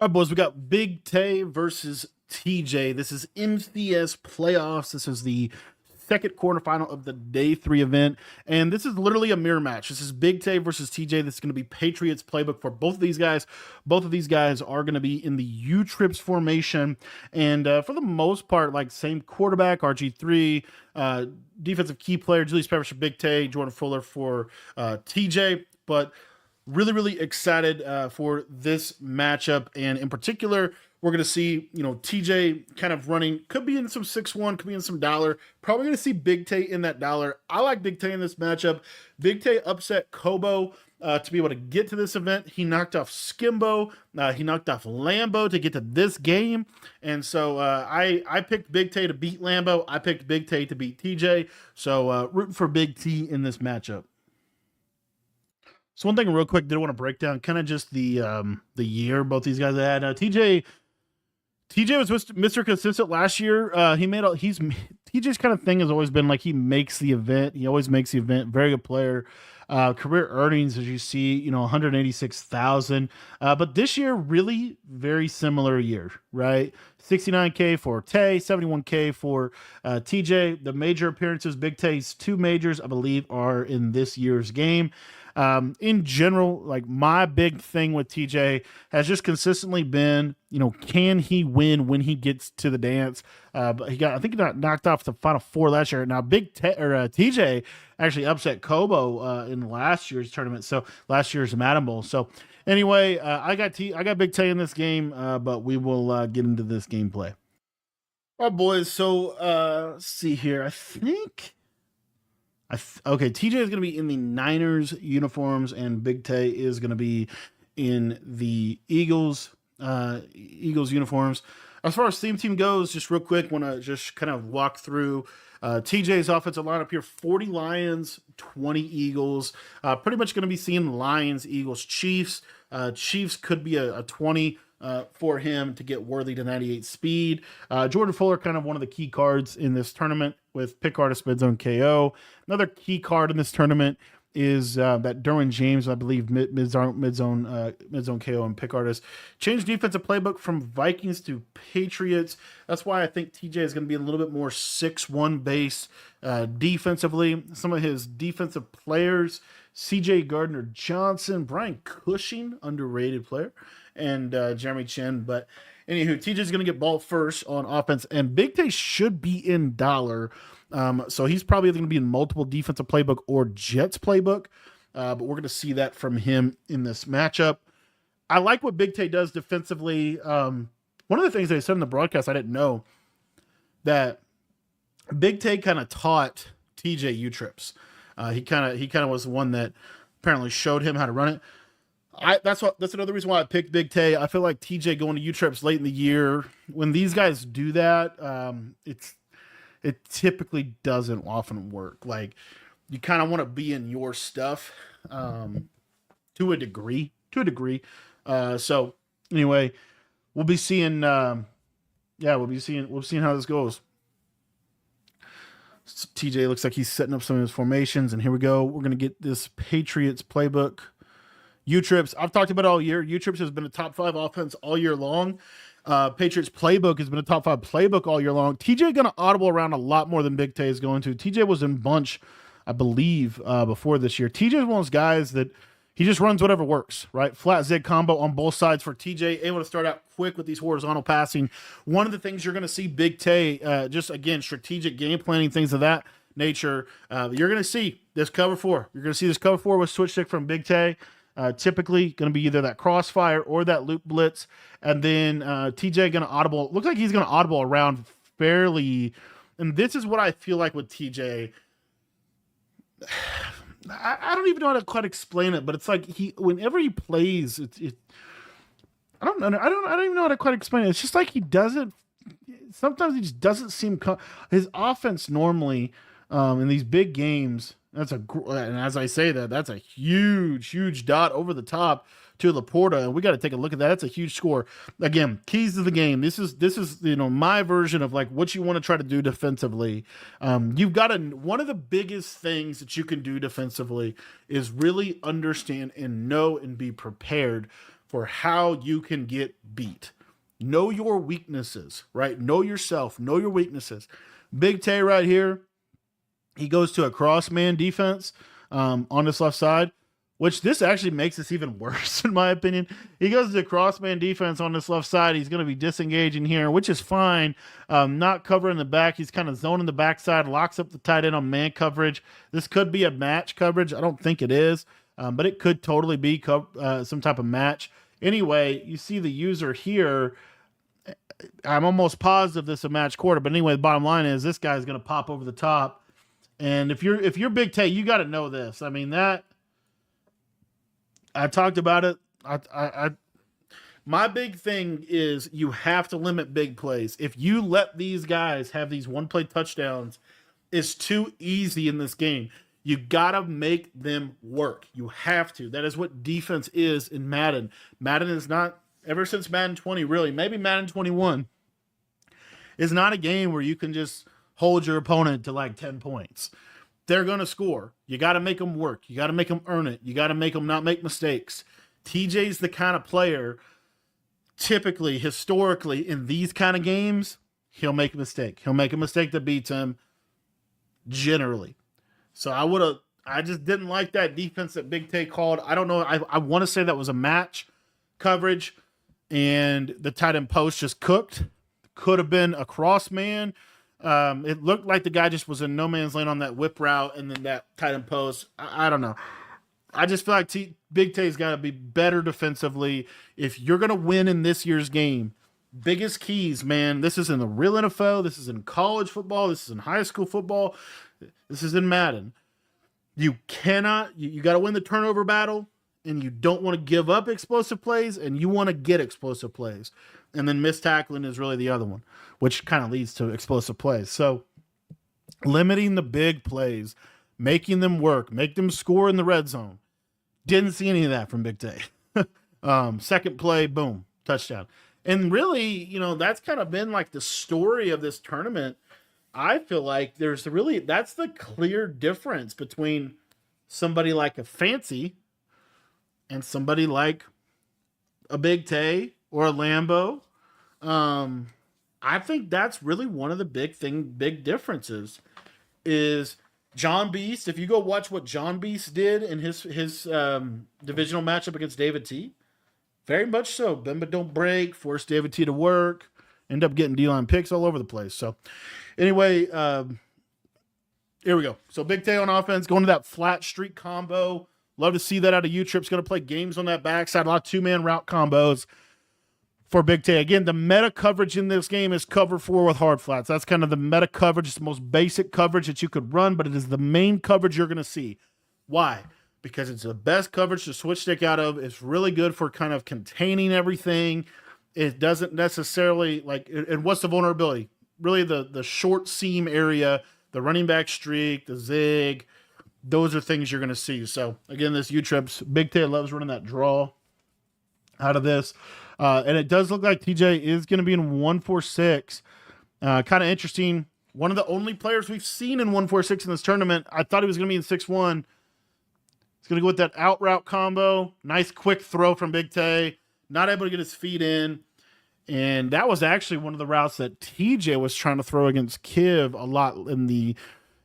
All right, boys, we got Big Tay versus TJ. This is MCS playoffs. This is the second quarterfinal of the day 3 event. And this is literally a mirror match. This is Big Tay versus TJ. This is going to be Patriots playbook for both of these guys. Both of these guys are going to be in the U-Trips formation. And for the most part, like same quarterback, RG3, defensive key player, Julius Peppers for Big Tay, Jordan Fuller for TJ. But really excited for this matchup, and in particular we're going to see TJ kind of running, could be in some 6-1, could be in some dollar, probably going to see Big Tay in that dollar. I like Big Tay in this matchup. Big Tay upset Kobo to be able to get to this event. He knocked off Skimbo, he knocked off Lambo to get to this game, and so I picked Big Tay to beat Lambo. I picked Big Tay to beat TJ, so rooting for Big T in this matchup. So one thing real quick, did want to break down kind of just the year both these guys had. TJ was Mr. Consistent last year. TJ's kind of thing has always been like he makes the event. He always makes the event. Very good player. Career earnings, as you see, 186,000. But this year, really very similar year, right? 69K for Tay, 71K for TJ. The major appearances, Big Tay's 2 majors, I believe, are in this year's game. In general, like my big thing with TJ has just consistently been, can he win when he gets to the dance? But I think he got knocked off the Final Four last year. Now, TJ actually upset Kobo in last year's tournament, so last year's Madden Bowl. So anyway, I got Big Tay in this game, but we will get into this gameplay. All right, boys. So let's see here. I think. Okay, TJ is going to be in the Niners uniforms, and Big Tay is going to be in the Eagles uniforms. As far as theme team goes, just real quick, want to just kind of walk through TJ's offensive lineup here: 40 Lions, 20 Eagles. Pretty much going to be seeing Lions, Eagles, Chiefs. Chiefs could be a 20. For him to get Worthy to 98 speed. Jordan Fuller, kind of one of the key cards in this tournament with pick artist mid-zone KO. Another key card in this tournament is that Derwin James, I believe, mid-zone KO and pick artist. Changed defensive playbook from Vikings to Patriots. That's why I think TJ is going to be a little bit more 6-1 base defensively. Some of his defensive players, CJ Gardner-Johnson, Brian Cushing, underrated player, and Jeremy Chin. But anywho, TJ's going to get ball first on offense, and Big Tay should be in dollar. So he's probably going to be in multiple defensive playbook or Jets playbook. But we're going to see that from him in this matchup. I like what Big Tay does defensively. One of the things they said in the broadcast, I didn't know, that Big Tay kind of taught TJ U-Trips. He kind of was the one that apparently showed him how to run it. That's another reason why I picked Big Tay. I feel like TJ going to U-Trips late in the year, when these guys do that, it typically doesn't often work. Like, you kind of want to be in your stuff to a degree. So anyway, we'll be seeing we'll be seeing how this goes. So TJ looks like he's setting up some of his formations, and here we go. We're going to get this Patriots playbook. U-Trips, I've talked about it all year. U-Trips has been a top 5 offense all year long. Patriots playbook has been a top 5 playbook all year long. TJ going to audible around a lot more than Big Tay is going to. TJ was in bunch, I believe, before this year. TJ is one of those guys that he just runs whatever works, right? Flat zig combo on both sides for TJ, able to start out quick with these horizontal passing. One of the things you're going to see Big Tay, just again, strategic game planning, things of that nature. You're going to see this cover 4. You're going to see this cover 4 with switch stick from Big Tay. Typically going to be either that crossfire or that loop blitz. And then TJ going to audible. Looks like he's going to audible around fairly. And this is what I feel like with TJ. I don't even know how to quite explain it, but it's like whenever he plays, I don't know. I don't even know how to quite explain it. It's just like he doesn't. Sometimes he just doesn't seem. His offense normally in these big games. And as I say that, that's a huge dot over the top to Laporta, and we got to take a look at that. That's a huge score. Again, keys to the game. This is my version of like what you want to try to do defensively. You've got to, one of the biggest things that you can do defensively is really understand and know and be prepared for how you can get beat. Know your weaknesses, right? Know yourself, know your weaknesses. Big Tay right here, he goes to a cross man defense on this left side, which this actually makes this even worse, in my opinion. He goes to cross man defense on this left side. He's going to be disengaging here, which is fine. Not covering the back. He's kind of zoning the backside, locks up the tight end on man coverage. This could be a match coverage. I don't think it is, but it could totally be some type of match. Anyway, you see the user here. I'm almost positive this is a match quarter, but anyway, the bottom line is this guy's going to pop over the top. And if you're Big Tay, you got to know this. I mean, that I talked about it. My big thing is you have to limit big plays. If you let these guys have these one play touchdowns, it's too easy in this game. You got to make them work. You have to. That is what defense is in Madden. Madden is not, ever since Madden 20, really, maybe Madden 21, is not a game where you can just hold your opponent to like 10 points. They're going to score. You got to make them work. You got to make them earn it. You got to make them not make mistakes. TJ's the kind of player, typically, historically, in these kind of games, he'll make a mistake. He'll make a mistake that beats him, generally. So I just didn't like that defense that Big Tay called. I don't know. I want to say that was a match coverage, and the tight end post just cooked. Could have been a cross man. It looked like the guy just was in no man's land on that whip route, and then that tight end post. I don't know. I just feel like Big Tay's got to be better defensively. If you're going to win in this year's game, biggest keys, man, this is in the real NFL. This is in college football. This is in high school football. This is in Madden. You cannot, you got to win the turnover battle, and you don't want to give up explosive plays, and you want to get explosive plays. And then missed tackling is really the other one, which kind of leads to explosive plays. So limiting the big plays, making them work, make them score in the red zone. Didn't see any of that from Big Tay. Second play, boom, touchdown. And really, that's kind of been like the story of this tournament. I feel like that's the clear difference between somebody like a Fancy and somebody like a Big Tay or a Lambo. I think that's really one of the big differences is John Beast. If you go watch what John Beast did in his divisional matchup against David T, very much so. Bend but don't break, force David T to work, end up getting D-line picks all over the place. So anyway, here we go. So Big Tay on offense, going to that flat streak combo. Love to see that out of U-Trip's going to play games on that backside. A lot of two-man route combos for Big Tay. Again, the meta coverage in this game is cover 4 with hard flats. That's kind of the meta coverage. It's the most basic coverage that you could run, but it is the main coverage you're going to see. Why? Because it's the best coverage to switch stick out of. It's really good for kind of containing everything. It doesn't necessarily, and what's the vulnerability? Really the short seam area, the running back streak, the zig. Those are things you're going to see. So, again, this U-Trips, Big Tay loves running that draw out of this. And it does look like TJ is going to be in 146. Kind of interesting. One of the only players we've seen in 146 in this tournament. I thought he was going to be in 6-1. He's going to go with that out route combo. Nice quick throw from Big Tay. Not able to get his feet in. And that was actually one of the routes that TJ was trying to throw against Kiv a lot in the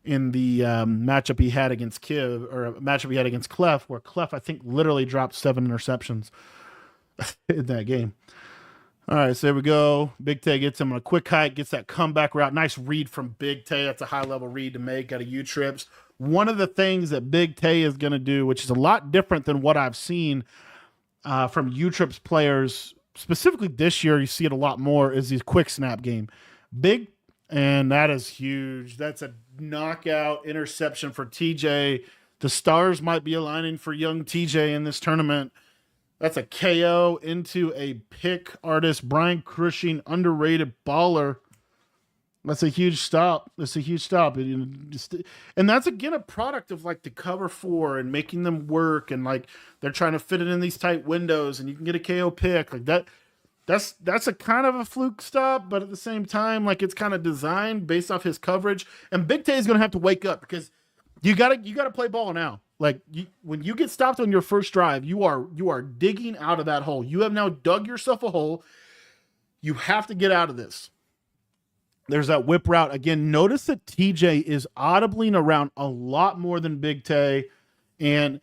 matchup he had against Kiv, or a matchup he had against Clef, where Clef, I think, literally dropped 7 interceptions in that game. All right, so there we go. Big Tay gets him on a quick hike, gets that comeback route. Nice read from Big Tay. That's a high-level read to make out of U-Trips. One of the things that Big Tay is going to do, which is a lot different than what I've seen from U-Trips players, specifically this year, you see it a lot more, is these quick snap game. And that is huge. That's a knockout interception for TJ. The stars might be aligning for young TJ in this tournament. That's a KO into a pick artist. Brian Cushing, underrated baller. That's a huge stop. That's a huge stop. And that's, again, a product of like the cover 4 and making them work. And like they're trying to fit it in these tight windows and you can get a KO pick like that. That's a kind of a fluke stop, but at the same time, like it's kind of designed based off his coverage. And Big Tay is going to have to wake up because you got to play ball now. Like when you get stopped on your first drive, you are digging out of that hole. You have now dug yourself a hole. You have to get out of this. There's that whip route. Again, notice that TJ is audibling around a lot more than Big Tay. And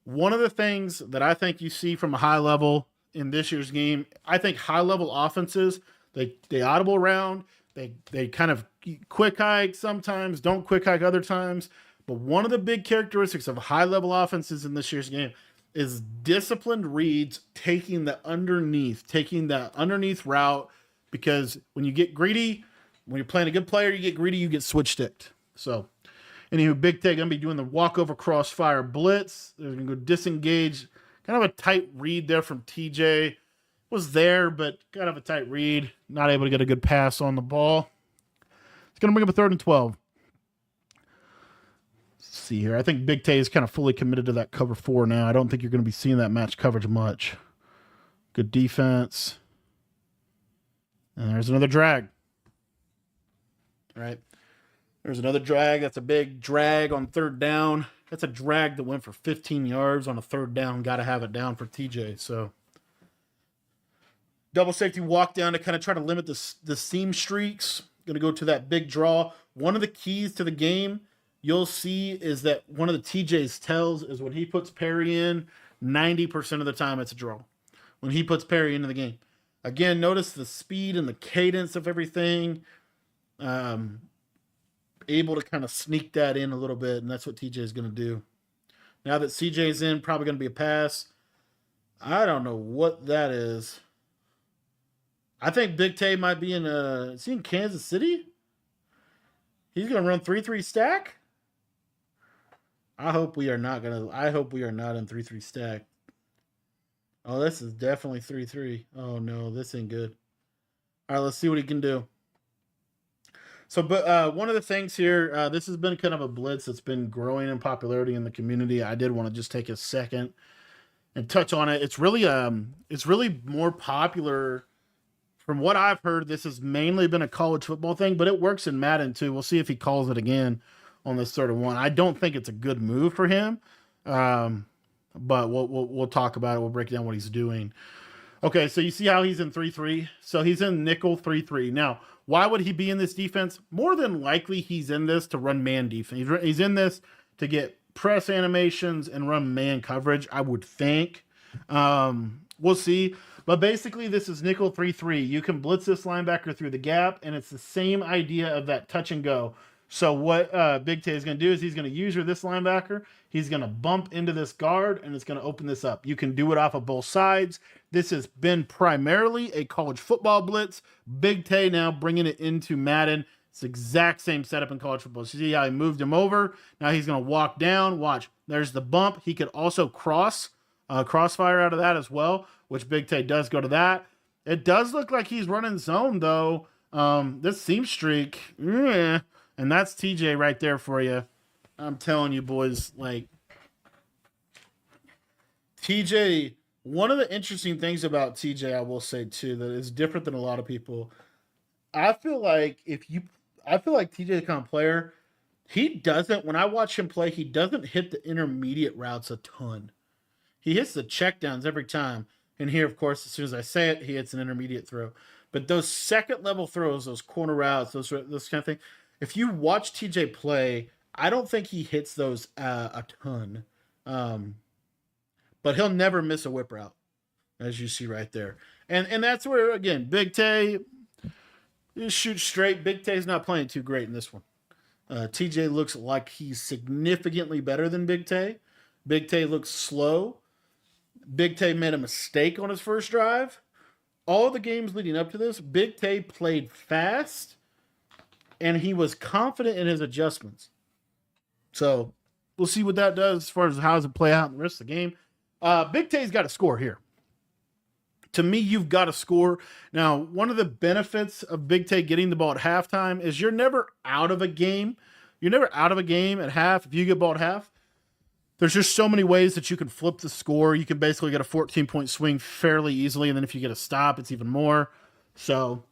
one of the things that I think you see from a high level in this year's game, I think high level offenses, they audible around, they kind of quick hike sometimes, don't quick hike other times. But one of the big characteristics of high level offenses in this year's game is disciplined reads, taking that underneath route, because when you get greedy, when you're playing a good player, you get greedy, you get switch sticked. So, anywho, Big Tay going to be doing the walkover crossfire blitz. They're going to go disengage. Kind of a tight read there from TJ. Was there, but kind of a tight read. Not able to get a good pass on the ball. It's going to bring up a 3rd and 12. Let's see here. I think Big Tay is kind of fully committed to that cover 4 now. I don't think you're going to be seeing that match coverage much. Good defense. And there's another drag. All right. There's another drag. That's a big drag on 3rd down. That's a drag that went for 15 yards on a 3rd down. Got to have it down for TJ. So double safety walk down to kind of try to limit the seam streaks. Going to go to that big draw. One of the keys to the game you'll see is that one of the TJ's tells is when he puts Perry in, 90% of the time it's a draw. When he puts Perry into the game. Again, notice the speed and the cadence of everything. Able to kind of sneak that in a little bit, and that's what TJ is going to do. Now that CJ's in, probably going to be a pass. I don't know what that is. I think Big Tay might be is he in Kansas City? He's going to run 3-3 stack? I hope we are not in 3-3 stack. Oh, this is definitely 3-3. Oh no, this ain't good. All right, let's see what he can do. So, but one of the things here, this has been kind of a blitz that's been growing in popularity in the community. I did want to just take a second and touch on it. It's really more popular. From what I've heard, this has mainly been a college football thing, but it works in Madden too. We'll see if he calls it again on this 3rd and 1. I don't think it's a good move for him, but we'll talk about it. We'll break down what he's doing. Okay, so you see how he's in 3-3. So he's in nickel 3-3. Now, why would he be in this defense? More than likely, he's in this to run man defense. He's in this to get press animations and run man coverage, I would think. We'll see. But basically, this is nickel 3-3. You can blitz this linebacker through the gap, and it's the same idea of that touch and go. So what Big Tay is going to do is he's going to use this linebacker. He's going to bump into this guard, and it's going to open this up. You can do it off of both sides. This has been primarily a college football blitz. Big Tay now bringing it into Madden. It's the exact same setup in college football. See how he moved him over? Now he's going to walk down. Watch. There's the bump. He could also crossfire out of that as well, which Big Tay does go to that. It does look like he's running zone, though. This seam streak, and that's TJ right there for you. I'm telling you, boys, like, TJ, one of the interesting things about TJ, I will say, too, that is different than a lot of people. I feel like TJ the kind of player, when I watch him play, he doesn't hit the intermediate routes a ton. He hits the checkdowns every time. And here, of course, as soon as I say it, he hits an intermediate throw. But those second-level throws, those corner routes, those kind of thing, if you watch TJ play, I don't think he hits those a ton. But he'll never miss a whip route, as you see right there. And that's where, again, Big Tay shoots straight. Big Tay's not playing too great in this one. TJ looks like he's significantly better than Big Tay. Big Tay looks slow. Big Tay made a mistake on his first drive. All the games leading up to this, Big Tay played fast, and he was confident in his adjustments. So we'll see what that does as far as how does it play out in the rest of the game. Big Tay's got to score here. To me, you've got to score. Now, one of the benefits of Big Tay getting the ball at halftime is you're never out of a game. You're never out of a game at half if you get ball at half. There's just so many ways that you can flip the score. You can basically get a 14-point swing fairly easily, and then if you get a stop, it's even more. So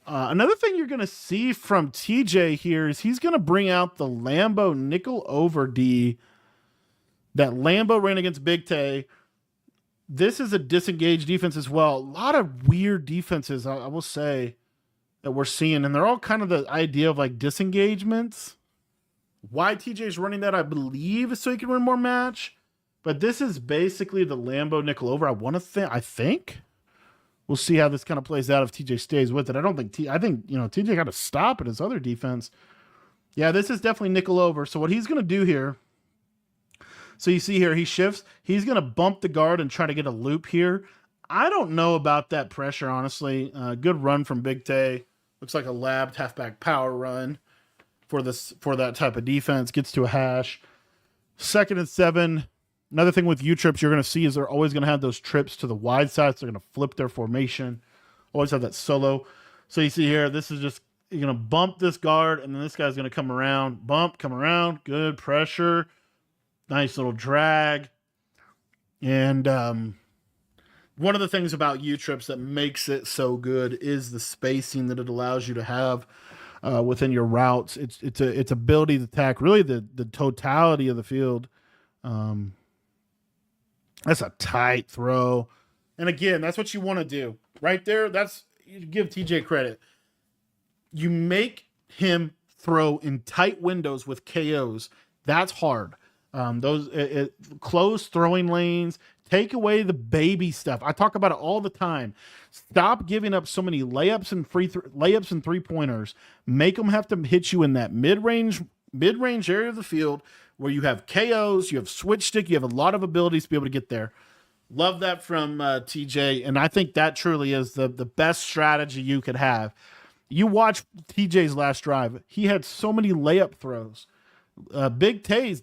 another thing you're going to see from TJ here is he's going to bring out the Lambo nickel over D. That Lambo ran against Big Tay. This is a disengaged defense as well. A lot of weird defenses, I will say, that we're seeing, and they're all kind of the idea of like disengagements. Why TJ's running that, I believe, is so he can win more match. But this is basically the Lambo nickel over. I think. We'll see how this kind of plays out if TJ stays with it. I think TJ got to stop at his other defense. Yeah, this is definitely nickel over. So what he's going to do here, so you see here, he shifts. He's going to bump the guard and try to get a loop here. I don't know about that pressure, honestly. Good run from Big Tay. Looks like a labbed halfback power run for that type of defense. Gets to a hash. 2nd and 7. Another thing with U-trips you're going to see is they're always going to have those trips to the wide side. So they're going to flip their formation. Always have that solo. So you see here, this is just, you're going to bump this guard, and then this guy's going to come around. Bump, come around. Good pressure. Nice little drag. And one of the things about U-trips that makes it so good is the spacing that it allows you to have within your routes. It's ability to attack really the totality of the field. That's a tight throw. And again, that's what you want to do. Right there, you give TJ credit. You make him throw in tight windows with KOs. That's hard. Close throwing lanes, take away the baby stuff. I talk about it all the time. Stop giving up so many layups and layups and 3-pointers. Make them have to hit you in that mid-range area of the field where you have KOs, you have switch stick, you have a lot of abilities to be able to get there. Love that from TJ, and I think that truly is the best strategy you could have. You watch TJ's last drive. He had so many layup throws. Big Tay's,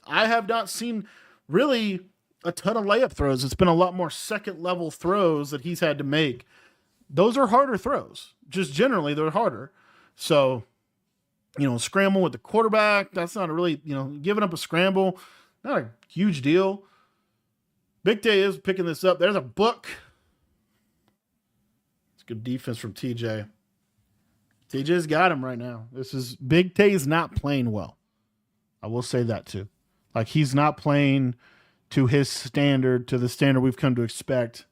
I have not seen really a ton of layup throws. It's been a lot more second-level throws that he's had to make. Those are harder throws. Just generally, they're harder. So, scramble with the quarterback, that's not a really, giving up a scramble, not a huge deal. Big Tay is picking this up. There's a book. It's good defense from TJ. TJ's got him right now. Big Tay is not playing well. I will say that too. Like, he's not playing to his standard, to the standard we've come to expect.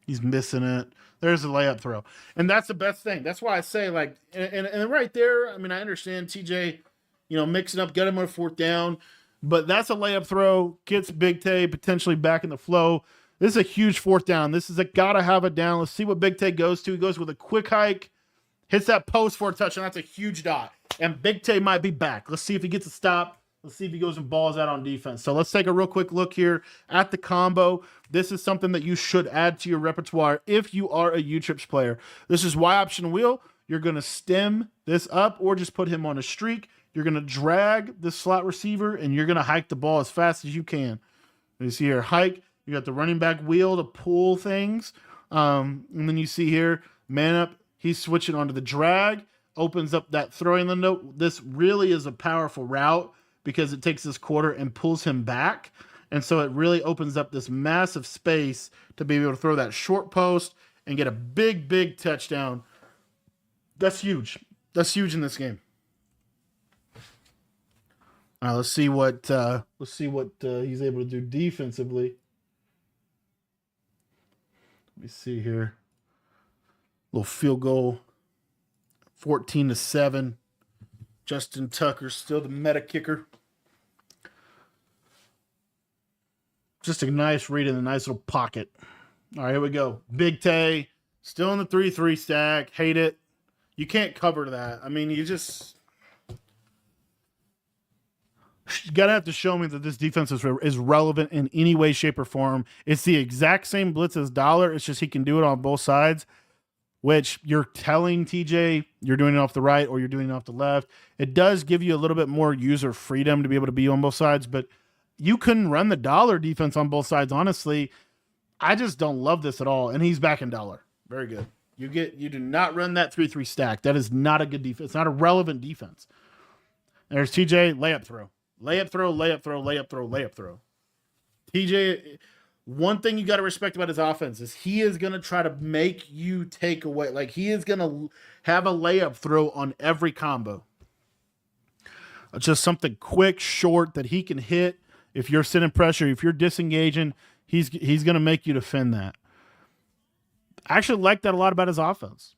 He's missing it. There's a layup throw. And that's the best thing. That's why I say, like, and right there, I mean, I understand TJ, mixing up, get him on a 4th down, but that's a layup throw, gets Big Tay potentially back in the flow. This is a huge 4th down. This is a gotta have it down. Let's see what Big Tay goes to. He goes with a quick hike, hits that post for a touchdown. That's a huge dot. And Big Tay might be back. Let's see if he gets a stop. Let's see if he goes and balls out on defense. So let's take a real quick look here at the combo. This is something that you should add to your repertoire if you are a U-Trips player. This is Y option wheel. You're going to stem this up or just put him on a streak. You're going to drag the slot receiver, and you're going to hike the ball as fast as you can. You see here, hike. You got the running back wheel to pull things. And then you see here, man up. He's switching onto the drag. Opens up that throwing window. This really is a powerful route because it takes this quarter and pulls him back. And so it really opens up this massive space to be able to throw that short post and get a big, big touchdown. That's huge. That's huge in this game. All right, let's see what he's able to do defensively. Let me see here. Little field goal. 14-7. Justin Tucker still the meta kicker. Just a nice read in a nice little pocket. All right, here we go. Big Tay still in the 3-3 stack. Hate it. You can't cover that. I mean, you gotta have to show me that this defense is relevant in any way, shape, or form. It's the exact same blitz as Dollar. It's just he can do it on both sides, which you're telling TJ you're doing it off the right or you're doing it off the left. It does give you a little bit more user freedom to be able to be on both sides, but you couldn't run the Dollar defense on both sides, honestly. I just don't love this at all, and he's back in Dollar. Very good. You do not run that 3-3 stack. That is not a good defense. It's not a relevant defense. There's TJ, layup throw. Layup throw, layup throw, layup throw, layup throw. TJ, one thing you got to respect about his offense is he is going to try to make you take away. Like, he is going to have a layup throw on every combo. just something quick, short that he can hit. If you're sending pressure, if you're disengaging, he's going to make you defend that. I actually like that a lot about his offense.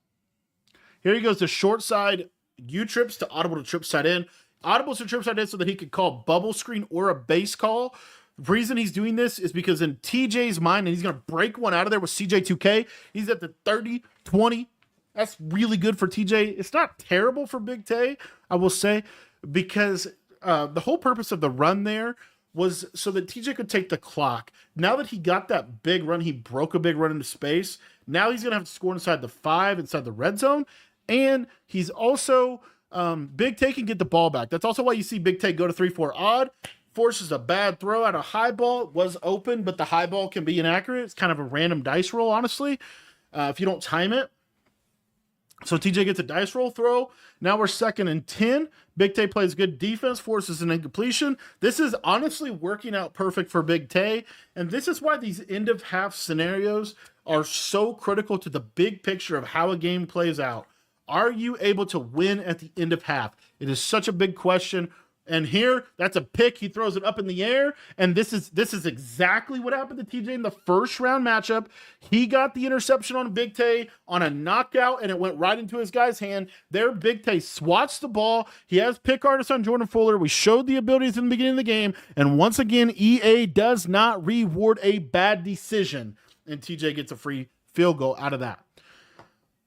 Here he goes to short side U-trips to audible to trip side in. Audibles to trip side in so that he could call bubble screen or a base call. The reason he's doing this is because in TJ's mind, and he's going to break one out of there with CJ2K, he's at the 30, 20. That's really good for TJ. It's not terrible for Big Tay, I will say, because the whole purpose of the run there was so that TJ could take the clock. Now that he got that big run, he broke a big run into space. Now he's going to have to score inside the 5, inside the red zone. And he's also, Big Tay can get the ball back. That's also why you see Big Tay go to 3-4 odd. Forces a bad throw out. A high ball was open, but the high ball can be inaccurate. It's kind of a random dice roll, honestly, if you don't time it. So TJ gets a dice roll throw. Now we're 2nd and 10. Big Tay plays good defense, forces an incompletion. This is honestly working out perfect for Big Tay. And this is why these end of half scenarios are so critical to the big picture of how a game plays out. Are you able to win at the end of half? It is such a big question. And here, that's a pick. He throws it up in the air. And this is exactly what happened to TJ in the first round matchup. He got the interception on Big Tay on a knockout, and it went right into his guy's hand. There, Big Tay swats the ball. He has pick artist on Jordan Fuller. We showed the abilities in the beginning of the game. And once again, EA does not reward a bad decision. And TJ gets a free field goal out of that.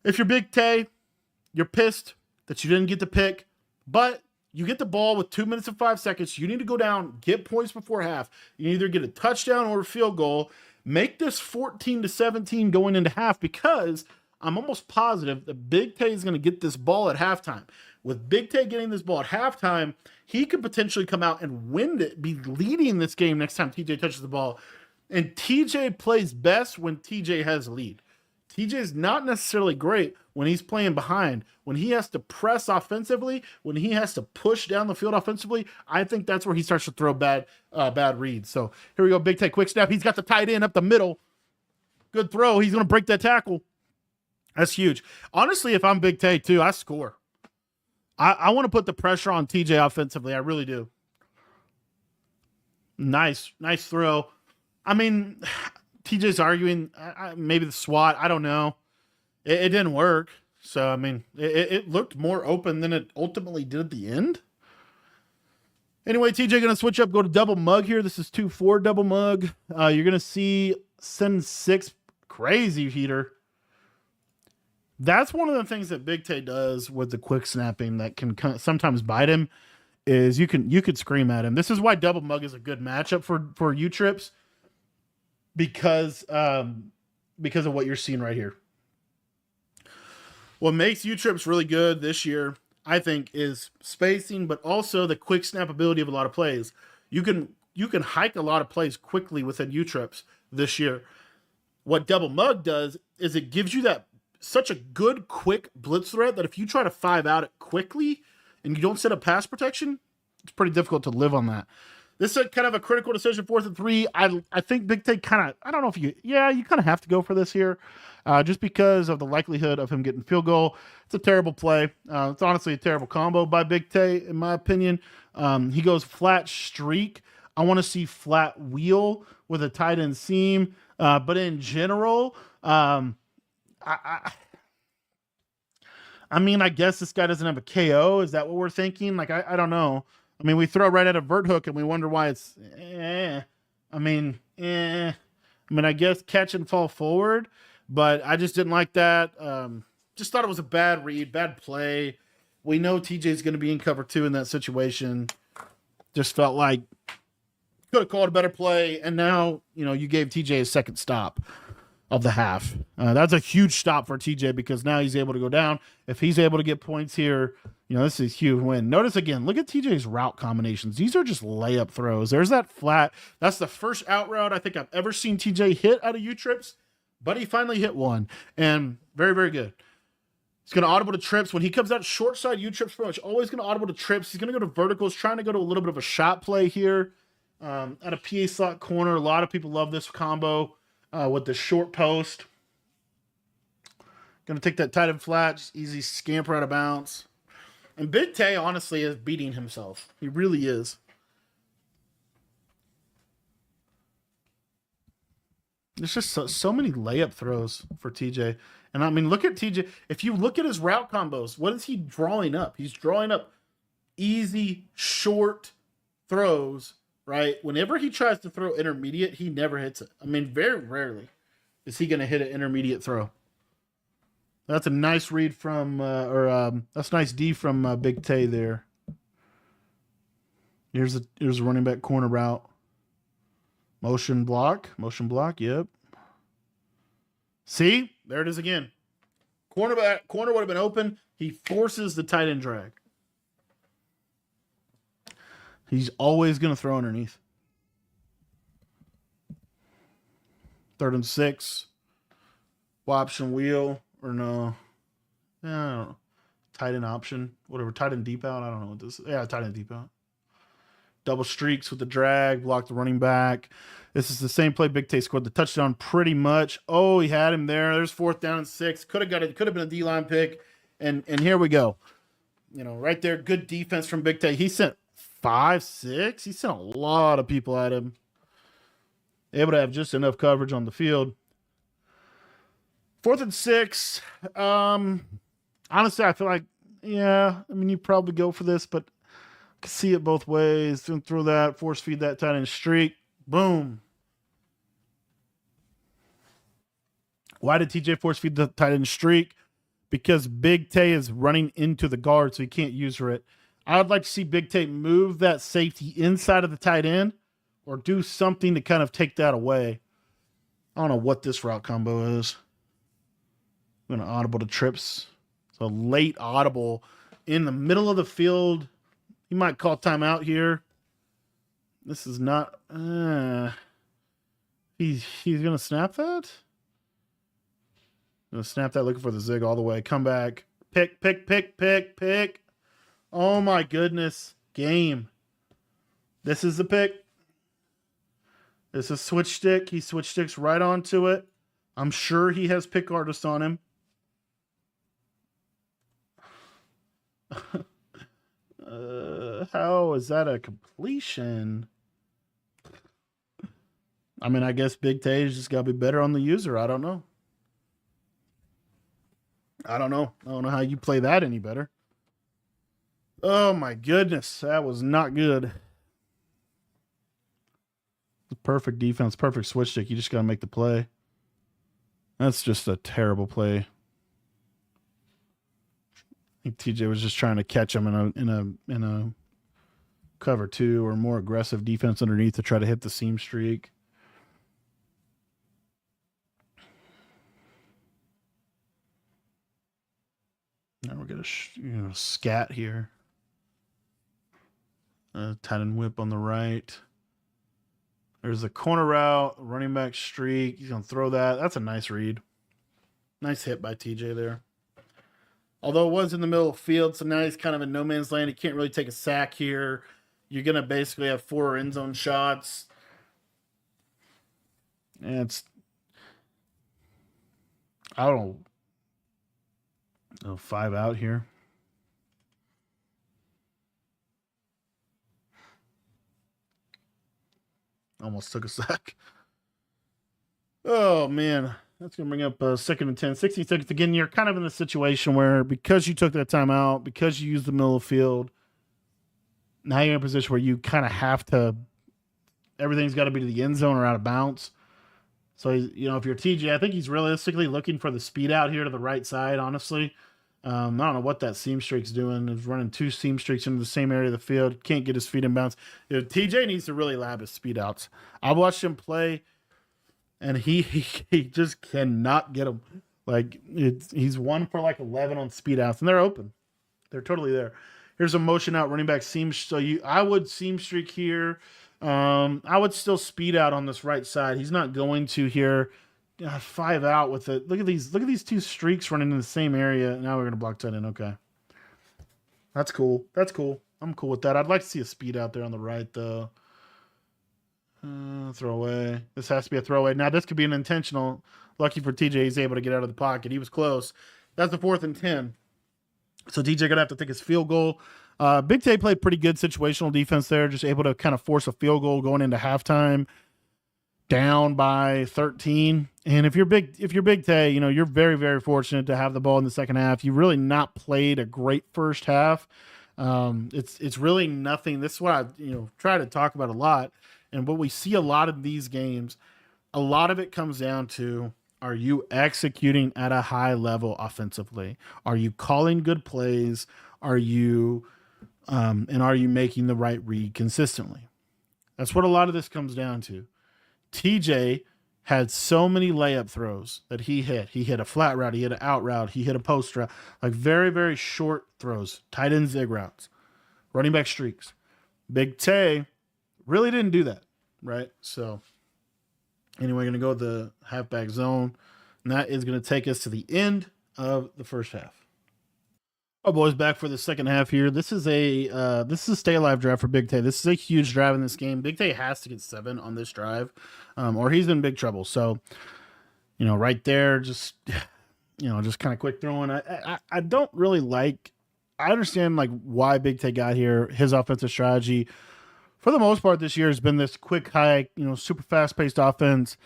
If you're Big Tay, you're pissed that you didn't get the pick, but you get the ball with 2 minutes and 5 seconds. You need to go down, get points before half. You either get a touchdown or a field goal. Make this 14-17 going into half, because I'm almost positive that Big Tay is going to get this ball at halftime. With Big Tay getting this ball at halftime, he could potentially come out and win it, be leading this game next time TJ touches the ball. And TJ plays best when TJ has a lead. TJ is not necessarily great when he's playing behind. When he has to press offensively, when he has to push down the field offensively, I think that's where he starts to throw bad reads. So here we go, Big Tay, quick snap. He's got the tight end up the middle. Good throw. He's going to break that tackle. That's huge. Honestly, if I'm Big Tay too, I score. I want to put the pressure on TJ offensively. I really do. Nice throw. I mean, TJ's arguing maybe the SWAT. I don't know. It didn't work. So, I mean, it looked more open than it ultimately did at the end. Anyway, TJ going to switch up, go to double mug here. This is 2-4 double mug. You're going to see send 6. Crazy heater. That's one of the things that Big Tay does with the quick snapping that can sometimes bite him, is you could scream at him. This is why double mug is a good matchup for U-trips, because of what you're seeing right here. What makes U-trips really good this year, I think, is spacing, but also the quick snap ability of a lot of plays. You can hike a lot of plays quickly within U-trips this year. What double mug does is it gives you that such a good quick blitz threat that if you try to 5 out it quickly and you don't set up pass protection, it's pretty difficult to live on that. This is kind of a critical decision, 4th and 3. I think Big Tay kind of, I don't know if you kind of have to go for this here, just because of the likelihood of him getting field goal. It's a terrible play. It's honestly a terrible combo by Big Tay, in my opinion. He goes flat streak. I want to see flat wheel with a tight end seam. But in general, I mean, I guess this guy doesn't have a KO. Is that what we're thinking? Like, I don't know. I mean, we throw right at a vert hook and we wonder why it's I mean, I guess catch and fall forward, but I just didn't like that. Just thought it was a bad read, bad play. We know TJ's going to be in cover 2 in that situation. Just felt like could have called a better play, and now, you gave TJ a second stop of the half. That's a huge stop for TJ, because now he's able to go down. If he's able to get points here, this is a huge win. Notice again, look at TJ's route combinations. These are just layup throws. There's that flat. That's the first out route I think I've ever seen TJ hit out of U-trips, but he finally hit one, and very, very good. He's going to audible to trips. When he comes out short side, U-trips pretty much always going to audible to trips. He's going to go to verticals, trying to go to a little bit of a shot play here at a PA slot corner. A lot of people love this combo with the short post. Going to take that tight end flat, just easy scamper out of bounds. And Big Tay, honestly, is beating himself. He really is. There's just so many layup throws for TJ. And I mean, look at TJ. If you look at his route combos, what is he drawing up? He's drawing up easy, short throws, right? Whenever he tries to throw intermediate, he never hits it. I mean, very rarely is he going to hit an intermediate throw. That's a nice read from, that's a nice D from Big Tay there. Here's a running back corner route. Motion block, yep. See? There it is again. Corner would have been open. He forces the tight end drag. He's always going to throw underneath. 3rd and 6. Option wheel or no? I don't know. Tight end option. Whatever. Tight end deep out. I don't know what this is. Yeah, tight end deep out. Double streaks with the drag. Block the running back. This is the same play Big Tay scored the touchdown pretty much. Oh, he had him there. There's 4th down and 6. Could have got it. Could have been a D-line pick. And here we go. You know, right there. Good defense from Big Tay. He sent 5, 6. He sent a lot of people at him. Able to have just enough coverage on the field. 4th and 6. Honestly, I feel like, yeah, I mean, you probably go for this, but I can see it both ways. Throw that, force feed that tight end streak. Boom. Why did TJ force feed the tight end streak? Because Big Tay is running into the guard, so he can't use it. I would like to see Big Tay move that safety inside of the tight end or do something to kind of take that away. I don't know what this route combo is. I'm going to audible to trips. So late audible in the middle of the field. You might call timeout here. This is not... he's going to snap that? Going to snap that, looking for the zig all the way. Come back. Pick. Oh my goodness. Game. This is the pick. This is switch stick. He switch sticks right onto it. I'm sure he has pick artist on him. How is that a completion? I mean, I guess Big Tay's just got to be better on the user. I don't know. I don't know how you play that any better. Oh my goodness, that was not good. Perfect defense, perfect switch stick. You just got to make the play. That's just a terrible play. I think TJ was just trying to catch him in a cover 2 or more aggressive defense underneath to try to hit the seam streak. Now we're gonna scat here. Tight end whip on the right. There's a corner route, running back streak. He's gonna throw that. That's a nice read. Nice hit by TJ there. Although it was in the middle of the field, so now he's kind of in no man's land. He can't really take a sack here. You're going to basically have 4 end zone shots. And it's, I don't know, 5 out here. Almost took a sack. Oh, man. That's going to bring up 2nd and 10, 60 seconds. Again, you're kind of in the situation where because you took that time out, because you used the middle of the field, now you're in a position where you kind of have to, everything's got to be to the end zone or out of bounds. So, you know, if you're TJ, I think he's realistically looking for the speed out here to the right side, honestly. I don't know what that seam streak's doing. He's running 2 seam streaks into the same area of the field. Can't get his feet in bounds. You know, TJ needs to really lab his speed outs. I watched him play, and he just cannot get them. Like, he's 1 for like 11 on speed outs, and they're open. They're totally there. Here's a motion out running back seam. So I would seam streak here. I would still speed out on this right side. He's not going to here. 5 out with it. Look at these 2 streaks running in the same area. Now we're gonna block tight end. Okay, that's cool. I'm cool with that. I'd like to see a speed out there on the right though. Throwaway. This has to be a throwaway. Now this could be an intentional. Lucky for TJ, he's able to get out of the pocket. He was close. That's the 4th and 10. So TJ gonna have to take his field goal. Big Tay played pretty good situational defense there, just able to kind of force a field goal going into halftime, down by 13. And if you're Big Tay, you know you're very very fortunate to have the ball in the second half. You really not played a great first half. It's really nothing. This is what I try to talk about a lot, and what we see a lot of these games. A lot of it comes down to, are you executing at a high level offensively? Are you calling good plays? Are you are you making the right read consistently? That's what a lot of this comes down to. TJ had so many layup throws that he hit. He hit a flat route, he hit an out route, he hit a post route, like very, very short throws, tight end zig routes, running back streaks. Big Tay really didn't do that, right? So anyway, going to go with the halfback zone, and that is going to take us to the end of the first half. Oh, boys, back for the second half here. This is a stay alive drive for Big Tay. This is a huge drive in this game. Big Tay has to get 7 on this drive, or he's in big trouble. So, right there, just just kind of quick throwing. I don't really like. I understand like why Big Tay got here. His offensive strategy, for the most part, this year has been this quick hike, super fast paced offense.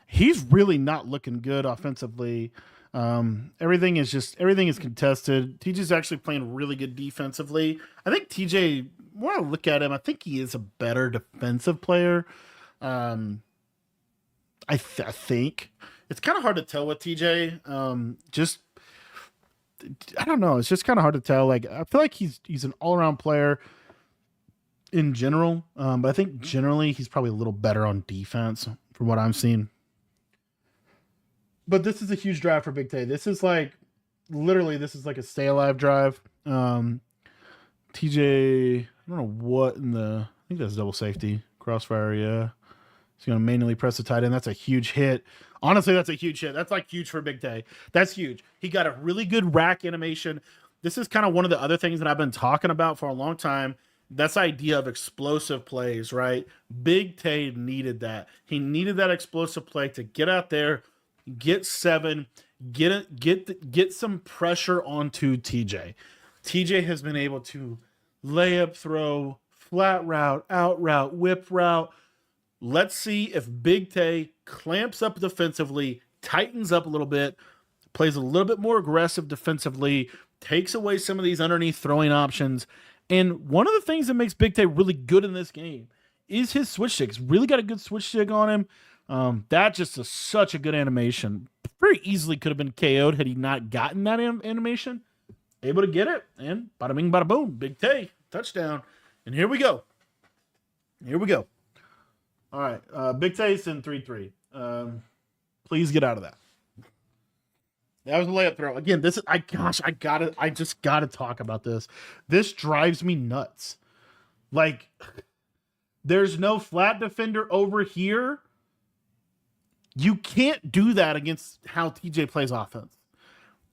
He's really not looking good offensively. Everything is contested. TJ's actually playing really good defensively. I think TJ, when I look at him, I think he is a better defensive player. I think it's kind of hard to tell with TJ. I don't know. It's just kind of hard to tell. Like, I feel like he's an all around player in general. But I think generally he's probably a little better on defense from what I'm seeing. But this is a huge drive for Big Tay. This is like a stay alive drive. TJ, I don't know what I think that's double safety. Crossfire, yeah. He's going to manually press the tight end. That's a huge hit. Honestly, that's a huge hit. That's like huge for Big Tay. That's huge. He got a really good rack animation. This is kind of one of the other things that I've been talking about for a long time. That's the idea of explosive plays, right? Big Tay needed that. He needed that explosive play to get out there, get 7, get some pressure onto TJ. TJ has been able to layup throw, flat route, out route, whip route. Let's see if Big Tay clamps up defensively, tightens up a little bit, plays a little bit more aggressive defensively, takes away some of these underneath throwing options. And one of the things that makes Big Tay really good in this game is his switch stick. He's really got a good switch stick on him. That just is such a good animation. Very easily could have been KO'd had he not gotten that animation. Able to get it, and bada bing, bada boom. Big Tay, touchdown. And here we go. All right, Big Tay's in 3-3. Please get out of that. That was a layup throw. Again, I just gotta talk about this. This drives me nuts. Like, there's no flat defender over here. You can't do that against how TJ plays offense.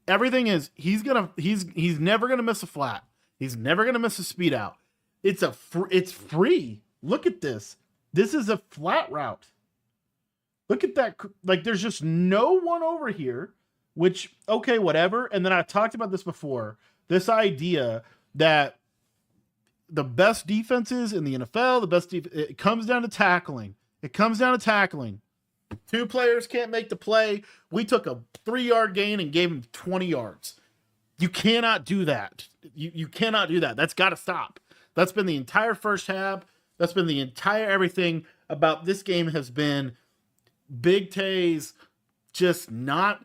Everything is he's never gonna miss a flat. He's never gonna miss a speed out. It's free. Look at this. This is a flat route. Look at that. Like, there's just no one over here, which, okay, whatever. And then I talked about this before. This idea that the best defenses in the NFL, it comes down to tackling. Two players can't make the play. We took a 3-yard gain and gave him 20 yards. You cannot do that. You cannot do that. That's got to stop. That's been the entire first half. That's been the entire everything about this game has been Big Tay's just not,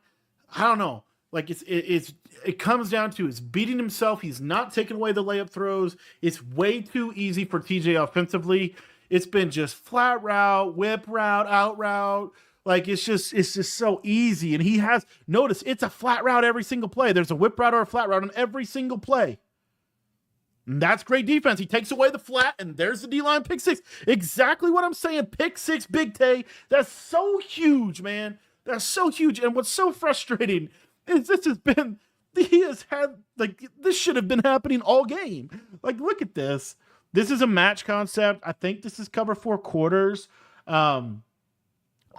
I don't know. Like it comes down to it's beating himself. He's not taking away the layup throws. It's way too easy for TJ offensively. It's been just flat route, whip route, out route. Like it's just so easy. And he has, notice it's a flat route every single play. There's a whip route or a flat route on every single play. And that's great defense. He takes away the flat, and there's the D-line pick 6. Exactly what I'm saying. Pick 6, Big Tay. That's so huge, man. That's so huge. And what's so frustrating is he has had, like, this should have been happening all game. Like, look at this. This is a match concept. I think this is cover 4 quarters. A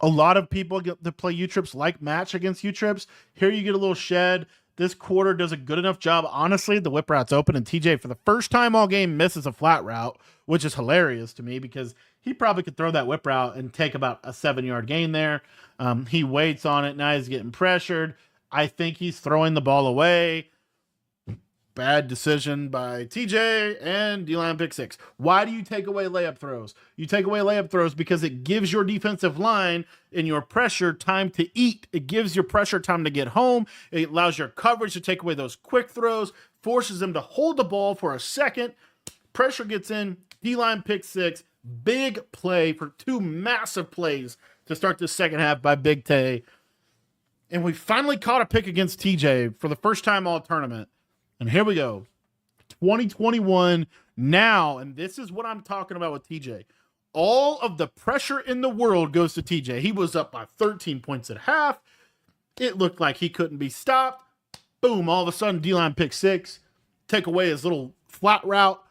lot of people get to play U-Trips like match against U-Trips. Here you get a little shed. this quarter does a good enough job. Honestly, the whip route's open, and TJ, for the first time all game, misses a flat route, which is hilarious to me because he probably could throw that whip route and take about a 7-yard gain there. He waits on it. Now he's getting pressured. I think he's throwing the ball away. Bad decision by TJ and D-line pick 6. Why do you take away layup throws? You take away layup throws because it gives your defensive line and your pressure time to eat. It gives your pressure time to get home. It allows your coverage to take away those quick throws, forces them to hold the ball for a second. Pressure gets in, D-line pick 6. Big play for 2 massive plays to start the second half by Big Tay. And we finally caught a pick against TJ for the first time all tournament. And here we go. 2021 now, and this is what I'm talking about with TJ. All of the pressure in the world goes to TJ. He was up by 13 points at half. It looked like he couldn't be stopped. Boom, all of a sudden, D-line pick 6. Take away his little flat route,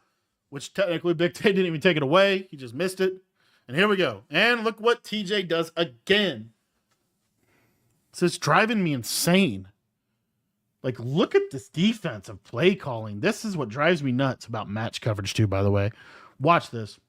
which technically Big Tay didn't even take it away. He just missed it. And here we go. And look what TJ does again. This is driving me insane. Like, look at this defensive play calling. This is what drives me nuts about match coverage too, by the way. Watch this.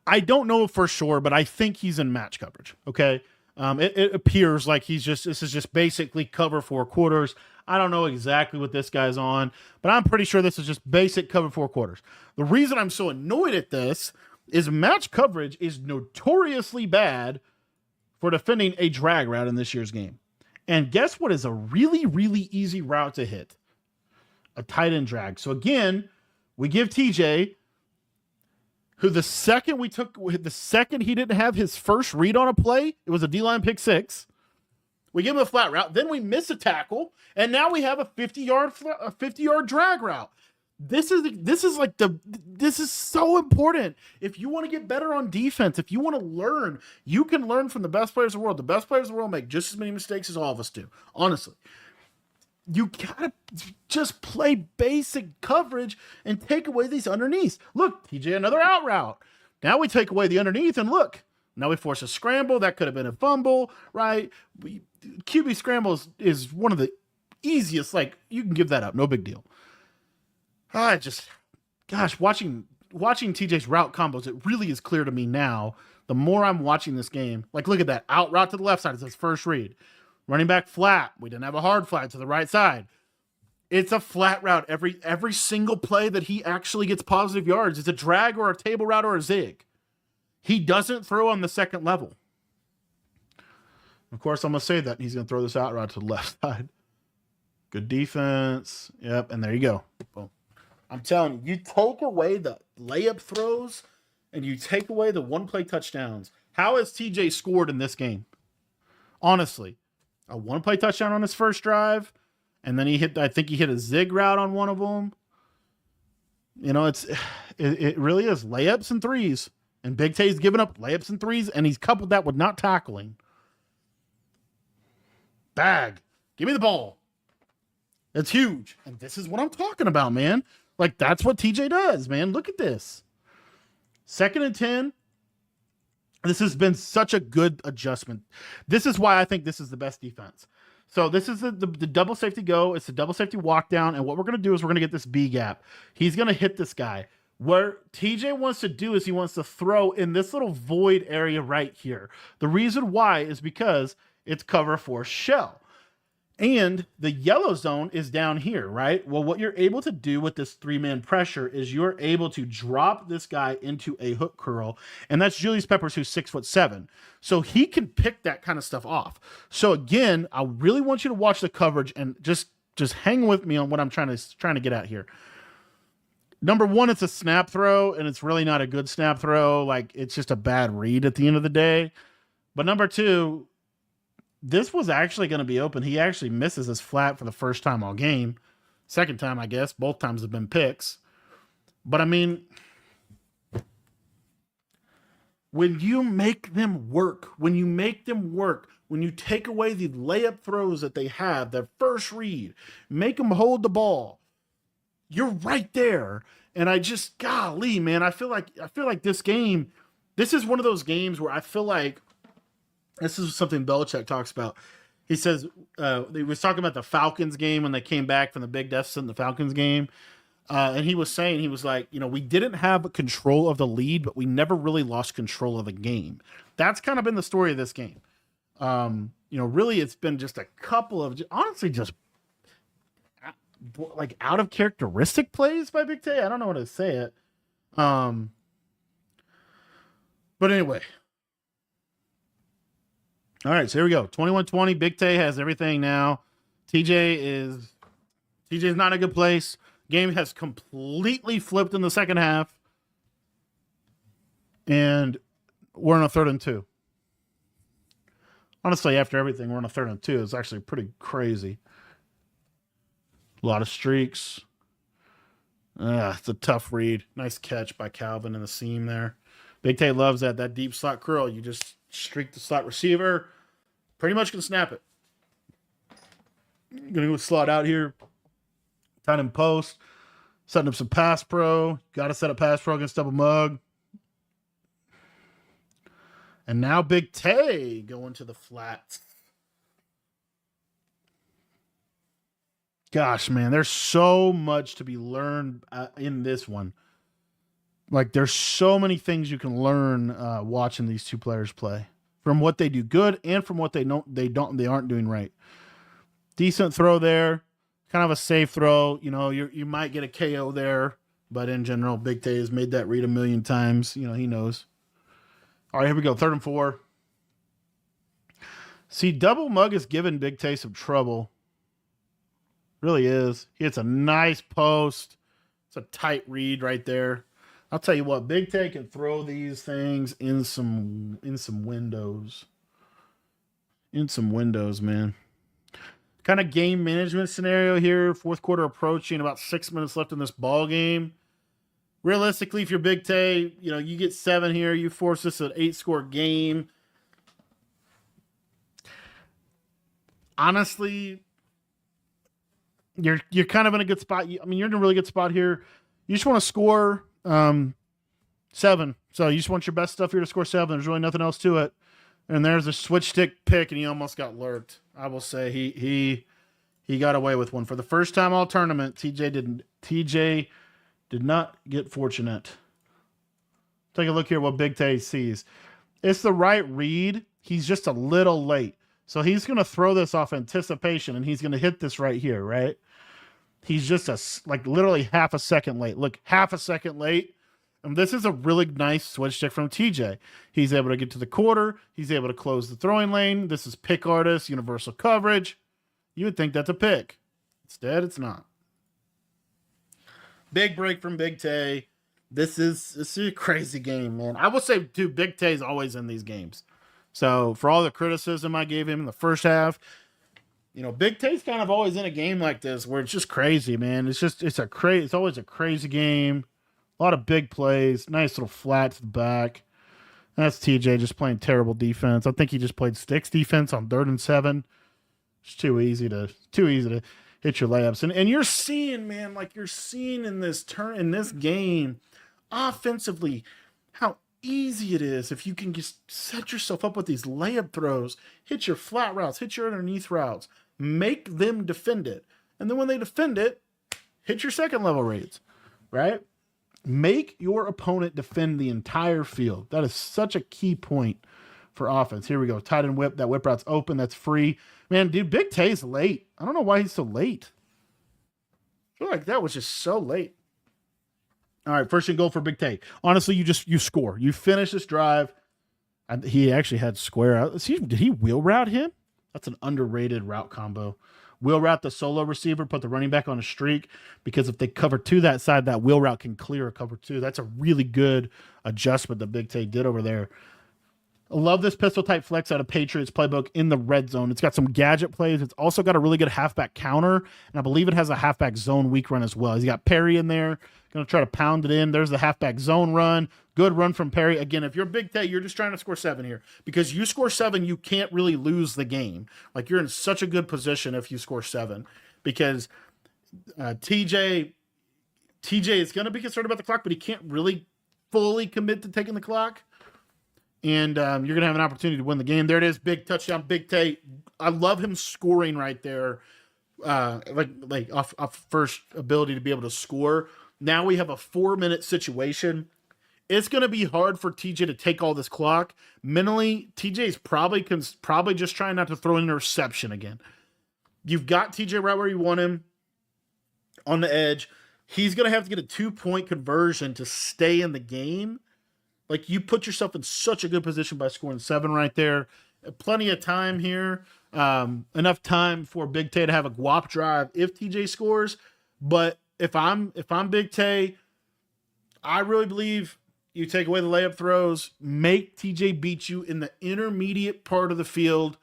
I don't know for sure, but I think he's in match coverage, okay? It appears like this is just basically cover 4 quarters. I don't know exactly what this guy's on, but I'm pretty sure this is just basic cover 4 quarters. The reason I'm so annoyed at this is match coverage is notoriously bad for defending a drag route in this year's game. And guess what is a really, really easy route to hit? A tight end drag. So again, we give TJ, who the second he didn't have his first read on a play, it was a D-line pick 6. We give him a flat route. Then we miss a tackle. And now we have a 50-yard drag route. This is so important. If you want to get better on defense, if you want to learn, you can learn from the best players in the world. The best players in the world make just as many mistakes as all of us do. Honestly, you gotta just play basic coverage and take away these underneaths. Look, TJ, another out route. Now we take away the underneath and look. Now we force a scramble. That could have been a fumble, right? QB scramble is one of the easiest. Like, you can give that up. No big deal. Watching TJ's route combos, it really is clear to me now, the more I'm watching this game. Like, look at that. Out route to the left side is his first read. Running back flat. We didn't have a hard flat to the right side. It's a flat route. Every single play that he actually gets positive yards is a drag or a table route or a zig. He doesn't throw on the second level. Of course, I'm going to say that. He's going to throw this out route to the left side. Good defense. Yep, and there you go. Boom. I'm telling you, you take away the layup throws and you take away the one-play touchdowns. How has TJ scored in this game? Honestly, a one-play touchdown on his first drive, and then I think he hit a zig route on one of them. You know, it really is layups and threes. And Big Tay's given up layups and threes, and he's coupled that with not tackling. Bag. Give me the ball. It's huge. And this is what I'm talking about, man. Like, that's what TJ does, man. Look at this. 2nd and 10. This has been such a good adjustment. This is why I think this is the best defense. So this is the double safety go. It's the double safety walk down. And what we're going to do is we're going to get this B gap. He's going to hit this guy. What TJ wants to do is he wants to throw in this little void area right here. The reason why is because it's cover 4 shell. And the yellow zone is down here, right? Well, what you're able to do with this 3-man pressure is you're able to drop this guy into a hook curl. And that's Julius Peppers, who's 6'7". So he can pick that kind of stuff off. So again, I really want you to watch the coverage and just hang with me on what I'm trying to get at here. Number one, it's a snap throw, and it's really not a good snap throw. Like, it's just a bad read at the end of the day. But number two, this was actually going to be open. He actually misses his flat for the first time all game. Second time, I guess. Both times have been picks. But, I mean, when you make them work, when you take away the layup throws that they have, their first read, make them hold the ball, you're right there. And I just, golly, man, I feel like this game, this is one of those games where I feel like, this is something Belichick talks about. He says he was talking about the Falcons game when they came back from the big deficit in the Falcons game. And he was saying, he was like, we didn't have control of the lead, but we never really lost control of the game. That's kind of been the story of this game. Really, it's been just a couple of, honestly, just like out of characteristic plays by Big Tay. I don't know how to say it. But anyway. All right, so here we go. 21-20. Big Tay has everything now. TJ's not in a good place. Game has completely flipped in the second half. And we're on a 3rd and 2. Honestly, after everything, we're on a 3rd and 2. It's actually pretty crazy. A lot of streaks. It's a tough read. Nice catch by Calvin in the seam there. Big Tay loves that deep slot curl. You just streak the slot receiver. Pretty much can snap it. Gonna go slot out here. Tight end post. Setting up some pass pro. Got to set up pass pro against double mug. And now Big Tay going to the flats. Gosh, man, there's so much to be learned in this one. Like, there's so many things you can learn watching these two players play, from what they do good and from what they aren't doing right. Decent throw there, kind of a safe throw. You might get a KO there, but in general, Big Tay has made that read a million times. He knows. All right, here we go. 3rd and 4. See, double mug is giving Big Tay some trouble. Really is. He hits a nice post. It's a tight read right there. I'll tell you what, Big Tay can throw these things in some windows. In some windows, man. Kind of game management scenario here. 4th quarter approaching. About 6 minutes left in this ball game. Realistically, if you're Big Tay, you get 7 here. You force this an 8-score game. Honestly, you're kind of in a good spot. You're in a really good spot here. You just want to score 7. So you just want your best stuff here to score 7. There's really nothing else to it. And there's a switch stick pick, and he almost got lurked. I will say he got away with one for the first time all tournament. TJ did not get fortunate. Take a look here what Big Tay sees. It's the right read. He's just a little late. So he's going to throw this off anticipation, and he's going to hit this right here, right? He's just literally half a second late. Look, half a second late. And this is a really nice switch stick from TJ. He's able to get to the quarter. He's able to close the throwing lane. This is pick artist, universal coverage. You would think that's a pick. Instead, it's not. Big break from Big Tay. This is a crazy game, man. I will say, too, Big Tay's always in these games. So for all the criticism I gave him in the first half, Big Tay's kind of always in a game like this where it's just crazy, man. It's always a crazy game. A lot of big plays, nice little flat to the back. That's TJ just playing terrible defense. I think he just played sticks defense on 3rd and 7. It's too easy to hit your layups. And you're seeing, man, like you're seeing in this game, offensively, how easy it is if you can just set yourself up with these layup throws, hit your flat routes, hit your underneath routes, make them defend it. And then when they defend it, hit your second level reads, right? Make your opponent defend the entire field. That is such a key point for offense. Here we go. Tight end whip. That whip route's open. That's free. Man, dude, Big Tay's late. I don't know why he's so late. I feel like that was just so late. All right, 1st and goal for Big Tay. Honestly, you score. You finish this drive. He actually had square out. Did he wheel route him? That's an underrated route combo. Wheel route the solo receiver, put the running back on a streak, because if they cover 2 that side, that wheel route can clear a cover 2. That's a really good adjustment that Big Tay did over there. I love this pistol type flex out of Patriots playbook in the red zone. It's got some gadget plays. It's also got a really good halfback counter, and I believe it has a halfback zone weak run as well. He's got Perry in there, going to try to pound it in. There's the halfback zone run. Good run from Perry. Again, if you're Big Tay, you're just trying to score 7 here, because you score 7, you can't really lose the game. Like, you're in such a good position if you score 7, because TJ is going to be concerned about the clock, but he can't really fully commit to taking the clock. and you're gonna have an opportunity to win the game. There it is, big touchdown, Big Tay. I love him scoring right there, like off first ability to be able to score. Now we have a 4-minute situation. It's going to be hard for TJ to take all this clock. Mentally, TJ's probably just trying not to throw an interception again. You've got TJ right where you want him on the edge. He's going to have to get a 2-point conversion to stay in the game. Like, you put yourself in such a good position by scoring 7 right there. Plenty of time here. Enough time for Big Tay to have a guap drive if TJ scores. But if I'm Big Tay, I really believe you take away the layup throws, make TJ beat you in the intermediate part of the field,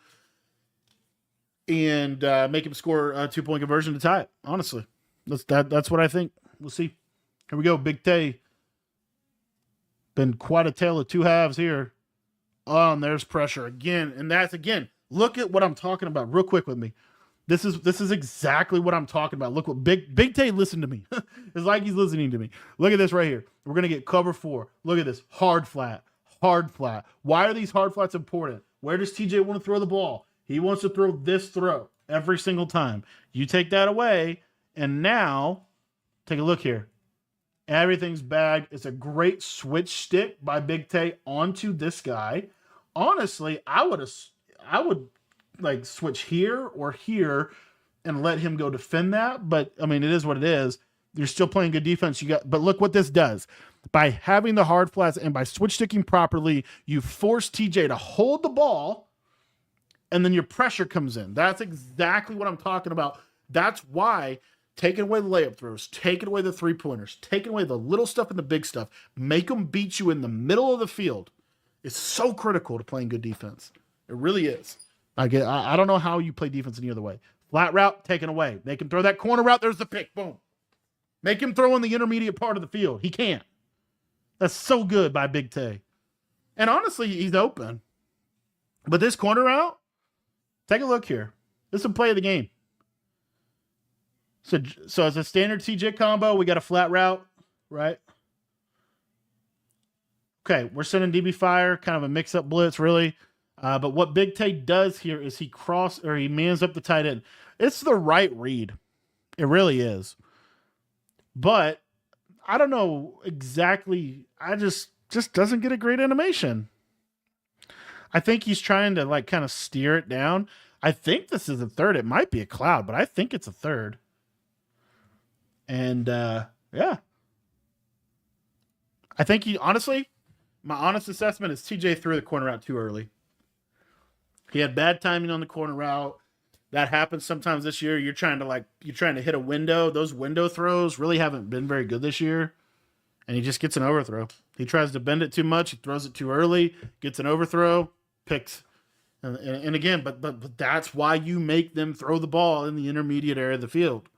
and make him score a 2-point conversion to tie it. Honestly, that's what I think. We'll see. Here we go. Big Tay. Been quite a tale of two halves here. Oh, and there's pressure again. And that's, again, look at what I'm talking about real quick with me. This is exactly what I'm talking about. Look what Big Tay listened to me. It's like he's listening to me. Look at this right here. We're going to get cover 4. Look at this. Hard flat. Hard flat. Why are these hard flats important? Where does TJ want to throw the ball? He wants to throw this throw every single time. You take that away, and now, take a look here. Everything's bagged. It's a great switch stick by Big Tay onto this guy. Honestly, I would like switch here or here and let him go defend that. But I mean, it is what it is. You're still playing good defense. But look what this does. By having the hard flats and by switch sticking properly, you force TJ to hold the ball, and then your pressure comes in. That's exactly what I'm talking about. That's why taking away the layup throws, taking away the 3-pointers, taking away the little stuff and the big stuff, make them beat you in the middle of the field is so critical to playing good defense. It really is. I don't know how you play defense any other way. Flat route, taken away. Make him throw that corner route. There's the pick. Boom. Make him throw in the intermediate part of the field. He can't. That's so good by Big Tay. And honestly, he's open. But this corner route, take a look here. This is a play of the game. So as a standard TJ combo, we got a flat route, right? Okay, we're sending DB fire, kind of a mix-up blitz, really. But what Big Tay does here is he mans up the tight end. It's the right read. It really is. But I don't know exactly. I just doesn't get a great animation. I think he's trying to like kind of steer it down. I think this is a third. It might be a cloud, but I think it's a third. And yeah. I think my honest assessment is TJ threw the corner out too early. He had bad timing on the corner route. That happens sometimes this year. You're trying to hit a window. Those window throws really haven't been very good this year. And he just gets an overthrow. He tries to bend it too much. He throws it too early, gets an overthrow, picks. And again, but that's why you make them throw the ball in the intermediate area of the field.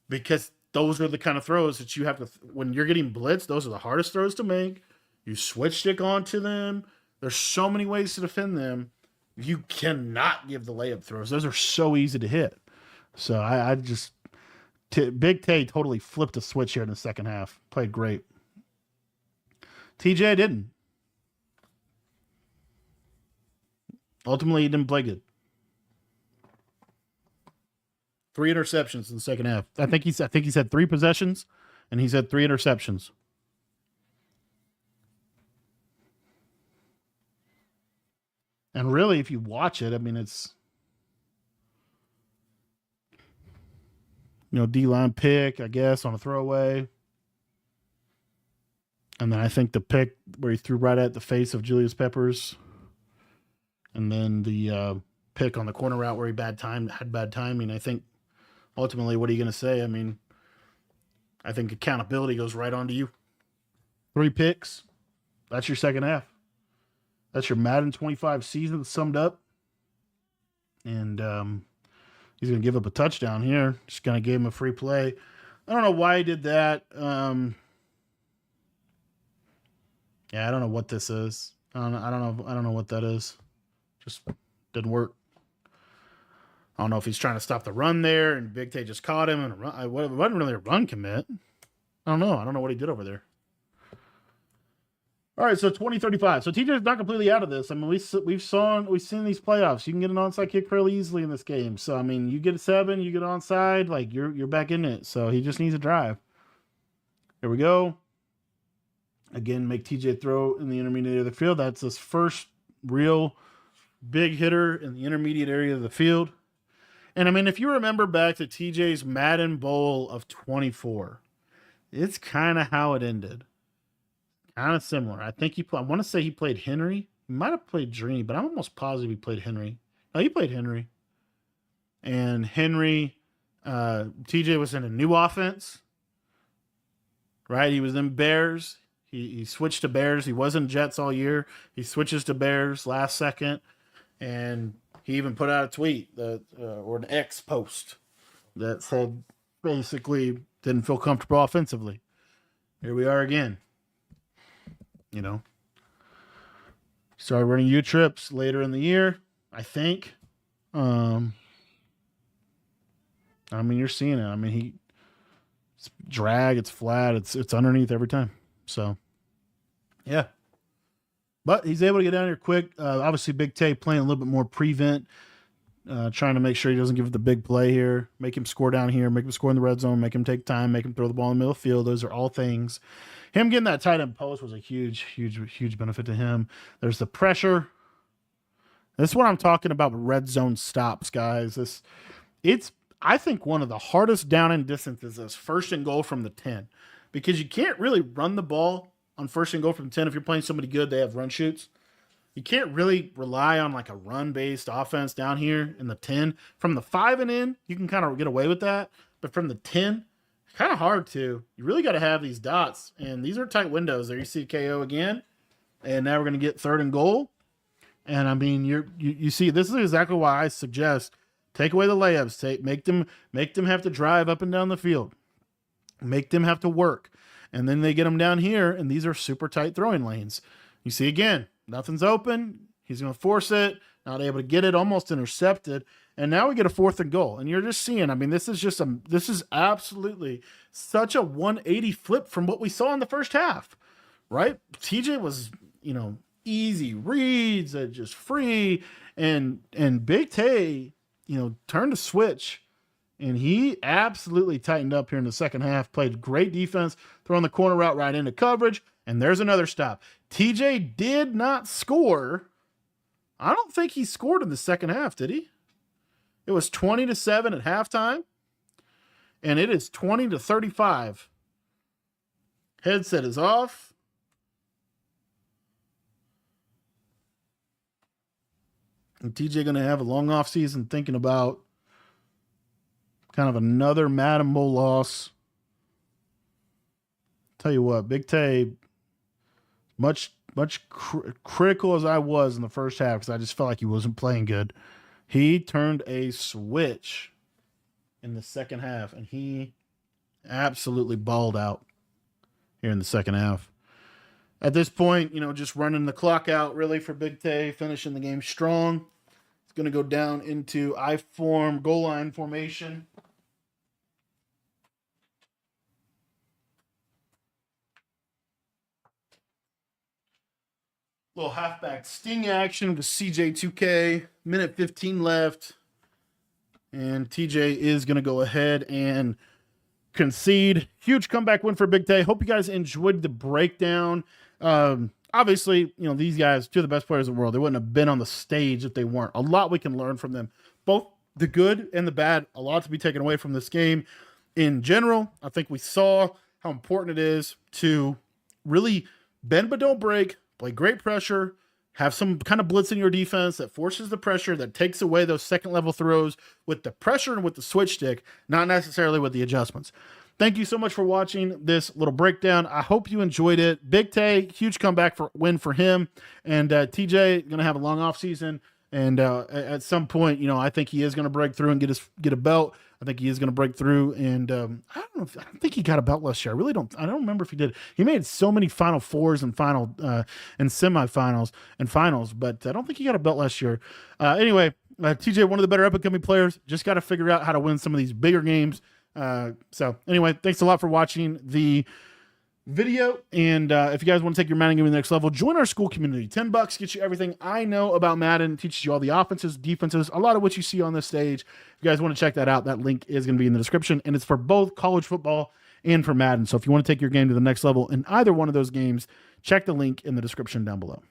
Because those are the kind of throws that you have to, when you're getting blitzed, those are the hardest throws to make. You switch stick onto them. There's so many ways to defend them. You cannot give the layup throws. Those are so easy to hit. So Big Tay totally flipped a switch here in the second half. Played great. TJ didn't. Ultimately, he didn't play good. 3 interceptions in the second half. I think he's had 3 possessions, and he's had 3 interceptions. And really, if you watch it, I mean, it's, D-line pick, I guess, on a throwaway. And then I think the pick where he threw right at the face of Julius Peppers. And then the pick on the corner route where he had bad timing. I think ultimately, what are you going to say? I mean, I think accountability goes right onto you. 3 picks. That's your second half. That's your Madden 25 season summed up. And he's going to give up a touchdown here. Just going to give him a free play. I don't know why he did that. Yeah, I don't know what this is. I don't know what that is. Just didn't work. I don't know if he's trying to stop the run there, and Big Tay just caught him. And it wasn't really a run commit. I don't know. I don't know what he did over there. All right, so 2035. So TJ's not completely out of this. I mean, we've seen these playoffs. You can get an onside kick fairly easily in this game. So I mean, you get a 7, you get onside, like you're back in it. So he just needs a drive. Here we go. Again, make TJ throw in the intermediate area of the field. That's his first real big hitter in the intermediate area of the field. And I mean, if you remember back to TJ's Madden Bowl of 24, it's kind of how it ended. Kind of similar. I think I want to say he played Henry. He might have played Dream, but I'm almost positive he played Henry. No, he played Henry. And Henry, TJ was in a new offense, right? He was in Bears. He switched to Bears. He wasn't Jets all year. He switches to Bears last second. And he even put out a tweet or an X post that said basically didn't feel comfortable offensively. Here we are again. You know, started running U trips later in the year, I think. I mean, you're seeing it. I mean, it's drag, it's flat, it's underneath every time. So, yeah. But he's able to get down here quick. Obviously, Big Tay playing a little bit more prevent, trying to make sure he doesn't give it the big play here, make him score down here, make him score in the red zone, make him take time, make him throw the ball in the middle of the field. Those are all things. Him getting that tight end post was a huge benefit to him. There's the pressure. This is what I'm talking about with red zone stops, guys. It's I think one of the hardest down and distances is first and goal from the 10, because you can't really run the ball on first and goal from 10. If you're playing somebody good, they have run shoots. You can't really rely on like a run-based offense down here in the 10. From the 5 and in, you can kind of get away with that. But from the 10, kind of hard to. You really got to have these dots. And these are tight windows. There you see KO again. And now we're going to get 3rd and goal. And I mean, you see, this is exactly why I suggest take away the layups. Make them have to drive up and down the field. Make them have to work. And then they get them down here, and these are super tight throwing lanes. You see again, nothing's open. He's going to force it, not able to get it, almost intercepted. And now we get a 4th and goal. And you're just seeing, I mean, this is absolutely such a 180 flip from what we saw in the first half, right? TJ was, easy reads, just free, and Big Tay, turned a switch. And he absolutely tightened up here in the second half, played great defense, throwing the corner route right into coverage, and there's another stop. TJ did not score. I don't think he scored in the second half, did he? It was 20-7 at halftime, and it is 20-35. Headset is off. And TJ going to have a long off season thinking about kind of another Madden Bowl loss. Tell you what, Big Tay, much critical as I was in the first half because I just felt like he wasn't playing good. He turned a switch in the second half, and he absolutely balled out here in the second half. At this point, just running the clock out really for Big Tay, finishing the game strong. It's going to go down into I-form, goal line formation. Little halfback sting action with CJ2K. Minute 15 left. And TJ is going to go ahead and concede. Huge comeback win for Big Tay. Hope you guys enjoyed the breakdown. Obviously, these guys, 2 of the best players in the world. They wouldn't have been on the stage if they weren't. A lot we can learn from them. Both the good and the bad. A lot to be taken away from this game. In general, I think we saw how important it is to really bend but don't break. Play great pressure, have some kind of blitz in your defense that forces the pressure, that takes away those second-level throws with the pressure and with the switch stick, not necessarily with the adjustments. Thank you so much for watching this little breakdown. I hope you enjoyed it. Big Tay, huge comeback win for him. And TJ going to have a long off season. And at some point, I think he is going to break through and get a belt. I think he is going to break through, and I don't think he got a belt last year. I don't remember if he did. He made so many Final Fours and and semifinals and finals, but I don't think he got a belt last year. Anyway, TJ, one of the better up-and-coming players, just got to figure out how to win some of these bigger games. So anyway, thanks a lot for watching the video. And if you guys want to take your Madden game to the next level, join our school community. $10 gets you everything I know about Madden, teaches you all the offenses, defenses, a lot of what you see on this stage. If you guys want to check that out, that link is going to be in the description, and it's for both college football and for Madden. So if you want to take your game to the next level in either one of those games, check the link in the description down below.